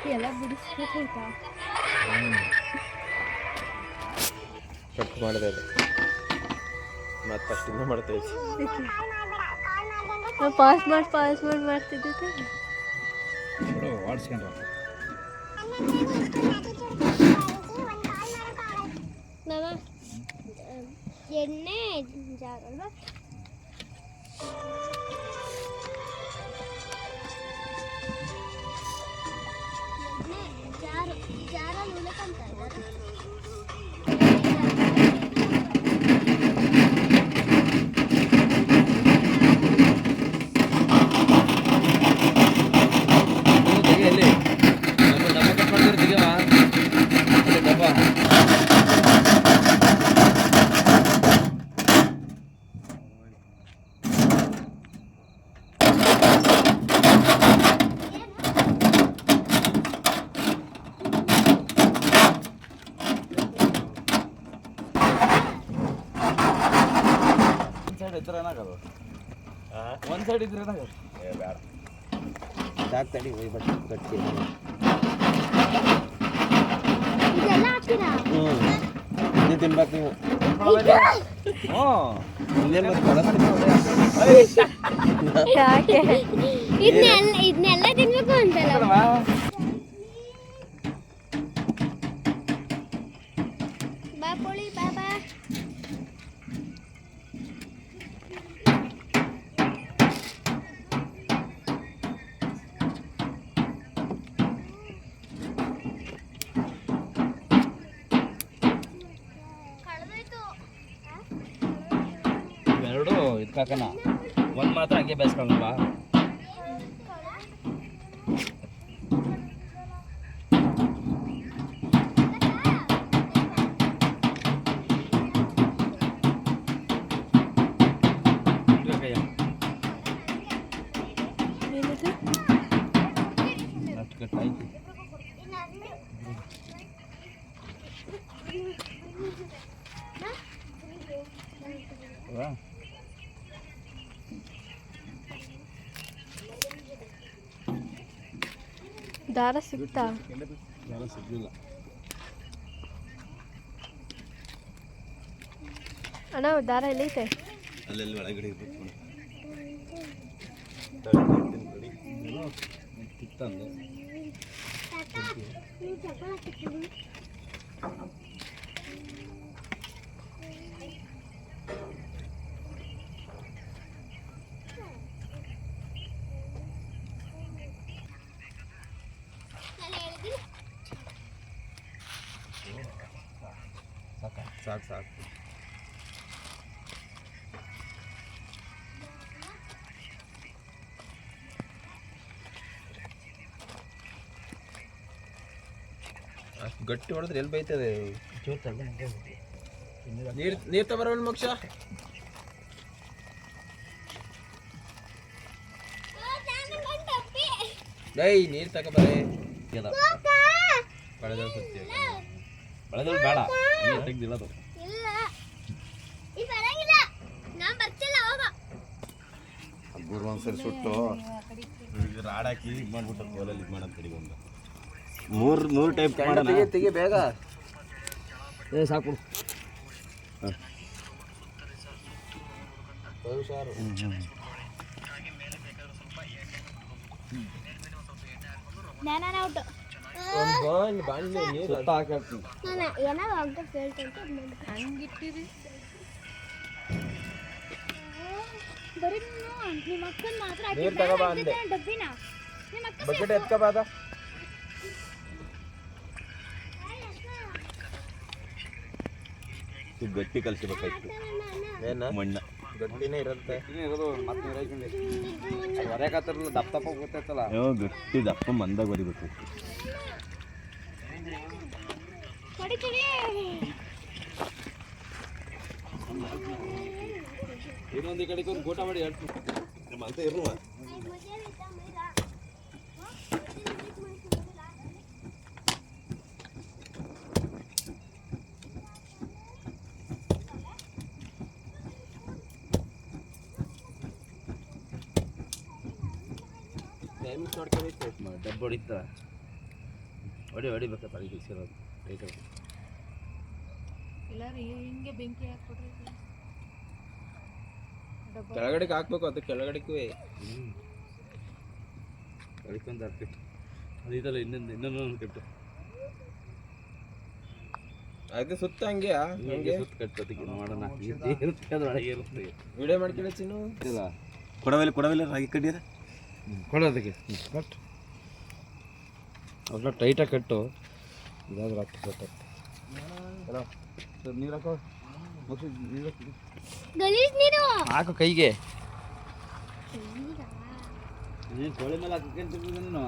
ಎಲ್ಲ ಬಿಡಿಸ್ಬೇಕಾಯ್ತಾ ಕಟ್ ಮಾಡಿದೆ ಅದು ಮತ್ತೆ ಅಷ್ಟಿಂದ ಮಾಡ್ತೇವೆ ನಾವು ಪಾಸ್ ಮಾಡಿ ಮಾಡ್ತಿದ್ದೆ ಆಡ್ಸ್ಕೊಂಡ್ರ ಎಣ್ಣೆ ಜಾಗ ಅಲ್ವಾ ಜಾರಲ್ಲಿ ಉಳ್ಕಂತ ಒಂದು ಸೈಡ್ ಇದ್ರೆ ಬೇಡ ಸಾಕು ತಡಿ ಹೋಗಿ ಬಟ್ ಗಟ್ಟಿ ಇದು ತಿನ್ಬೇಕು ನೀವು ಇದನ್ನೆಲ್ಲ ತಿನ್ಬೇಕು ಅಂತಲ್ಲ ಬಾಪೋಳಿ ಬಾಬಾ ಎರಡು ಇದಕ್ಕಾಕನ ಒಂದು ಮಾತ್ರ ಹಂಗೆ ಬೇಯಿಸ್ಕೊಳ್ಳಲ್ವಾ ದಾರ ಸಿಗ್ತಾ ಸಿಗ್ಲಿಲ್ಲ ಅಣ್ಣ ದಾರ ಎಲ್ಲೈತೆ ಅಲ್ಲೆಲ್ಲಿ ಒಳಗಡೆ ತಿತ್ತಂದು ಸಾಕು ಸಾಕು ಅಷ್ಟು ಗಟ್ಟಿ ಹೊಡೆದ್ರೆ ಎಲ್ಲಿ ಬೈತದೆ ನೀರು ತಬರವಲ್ಲ ಮೋಕ್ಷ ಡೈ ನೀರು ತಗೊಬರೇ ಬಳದಳು ಸತ್ಯ ಬಳದಳು ಬೇಡ ತೆಗ್ದಿಲ್ಲದು ಗುರು ಒಂದ್ಸರಿ ಸುಟ್ಟು ರಾಡ್ ಹಾಕಿ ಇದು ಮಾಡ್ಬಿಟ್ಟು ಕೋಲಲ್ಲಿ ಇದು ಮಾಡೋದು ಕಡೆಗೆ ಒಂದು ಮೂರು ಟೈಪ್ ತೆಗಿ ಬೇಗ ಏ ಸಾಕು ಹುಷಾರು ನೀರು ತಗೋಬ ಅಂದೆ ಬಕೆಟ್ ಎತ್ಕೋಬಾದ ಗಟ್ಟಿ ಕಲಿಸಬೇಕಾಯ್ತು ಏನ ಮಣ್ಣ ಗಟ್ಟಿನೇ ಇರುತ್ತೆ ಹೊರಕತ್ತಿರಲ್ಲ ದಪ್ಪ ದಪ್ಪ ಗೊತ್ತೈತಲ್ಲ ಗಟ್ಟಿ ದಪ್ಪ ಮಂದಾಗ ಬರಿಬೇಕು ಇನ್ನೊಂದು ಈ ಕಡೆಗೆ ಒಂದು ಗೋಟ ಮಾಡಿ ಅಂತ ಇರುವ ಟೈಮಿಂಗ್ಸ್ ನೋಡ್ಕೊಬೇಕು ಡಬ್ಬ ಹೊಡಿತ ಹೊಡಿಬೇಕಾ ತಲೆಗೆ ಬಿಸಿರೋದು ರೈಟ್ ಕೆಳಗಡೆಗೆ ಹಾಕ್ಬೇಕು, ಅದು ಕೆಳಗಡೆಗೂ ಹೊಡಿಕೊಂಡ್ ಹಾಕ್ಬಿಟ್ಟು ಅದು ಇದಲ್ಲ ಇನ್ನೊಂದು ಕಟ್ಟು ಅದು ಸುತ್ತ ಹಂಗೆ ಸುತ್ತ ಕಟ್ಟೋದಕ್ಕೆ ನೋಡೋಣ ಇರುತ್ತೆ ಅದ್ರೊಳಗೆ ಇರುತ್ತೆ ವಿಡಿಯೋ ಮಾಡ್ಕೊಳ್ಳಿ ಚಿನ್ನು. ಇಲ್ಲ ಕೊಡವೆಲ್ಲ ರಾಗಿ ಕಡ್ಡಿಯದ ಕೊಡೋದಕ್ಕೆ ಕಟ್ ಅವೆಲ್ಲ ಟೈಟಾಗಿ ಕಟ್ಟು ಇದಾದ್ರೆ ಹಾಕಿ ಸರ್ ನೀರು ಹಾಕೋ ನೀರು ಗಲೀಜ್ ನೀರು ಹಾಕು ಕೈಗೆ ನೀನು ತೊಳೆ ಮೇಲೆ ಹಾಕಿ ನೀನು